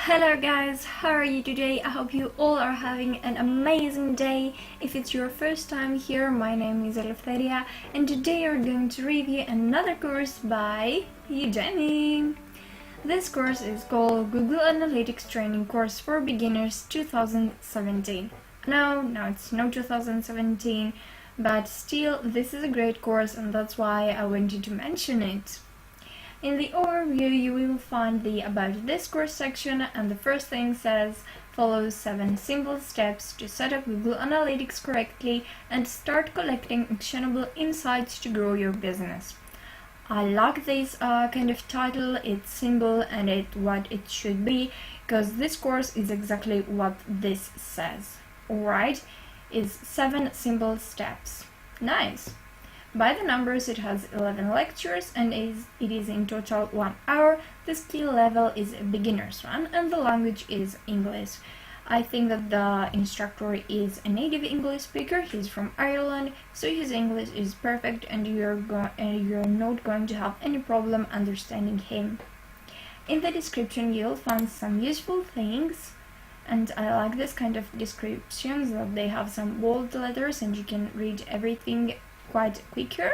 Hello guys, how are you today? I hope you all are having an amazing day. If it's your first time here, my name is Eleftheria and today we're going to review another course by Udemy. This course is called Google Analytics Training Course for Beginners 2017. No, it's not 2017, but still this is a great course and that's why I wanted to mention it. In the overview, you will find the About This Course section, and the first thing says, follow 7 simple steps to set up Google Analytics correctly and start collecting actionable insights to grow your business. I like this kind of title. It's simple and it's what it should be, because this course is exactly what this says. Alright, it's 7 simple steps. Nice! By the numbers, it has 11 lectures and it is in total 1 hour. The skill level is a beginner's one and the language is English. I think that the instructor is a native English speaker. He's from Ireland, so his English is perfect and you're not going to have any problem understanding him. In the description, you'll find some useful things. And I like this kind of descriptions, that they have some bold letters and you can read everything quite quicker.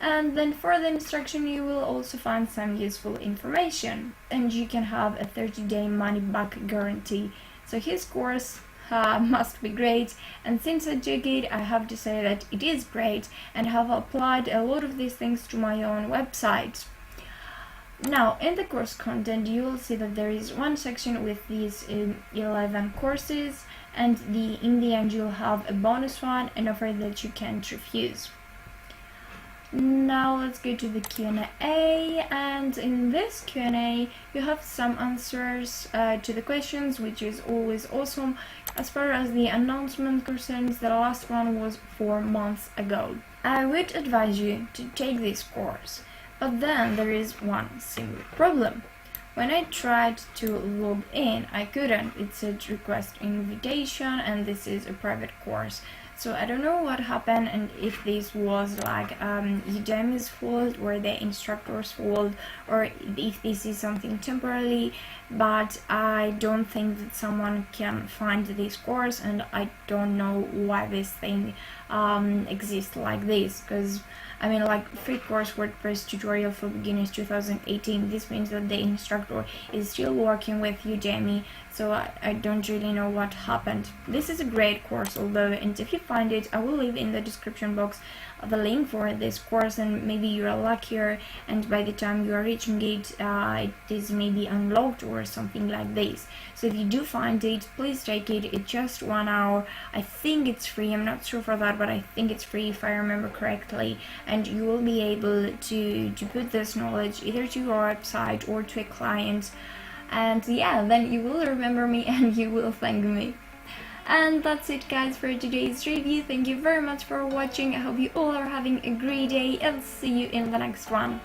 And then for the instruction you will also find some useful information and you can have a 30-day money-back guarantee. So his course must be great, and since I took it, I have to say that it is great and have applied a lot of these things to my own website. Now, in the course content, you will see that there is one section with these 11 courses, and in the end you'll have a bonus one, an offer that you can't refuse. Now let's go to the Q&A, and in this Q&A you have some answers to the questions, which is always awesome. As far as the announcement concerns, the last one was 4 months ago. I would advise you to take this course. But then there is one single problem. When I tried to log in, I couldn't. It said request invitation and this is a private course. So I don't know what happened and if this was like Udemy's fault or the instructor's fault, or if this is something temporarily, but I don't think that someone can find this course and I don't know why this thing exists like this, because I mean, like, free course WordPress tutorial for beginners 2018. This means that the instructor is still working with Udemy, so I don't really know what happened. This is a great course, although, and if you find it, I will leave in the description box the link for this course, and maybe you're luckier and by the time you are reaching it, it is maybe unlocked or something like this. So if you do find it, please take it. It's just 1 hour. I think it's free. I'm not sure for that, but I think it's free if I remember correctly, and you will be able to put this knowledge either to your website or to a client, and yeah, then you will remember me and you will thank me. And that's it guys for today's review. Thank you very much for watching. I hope you all are having a great day and see you in the next one.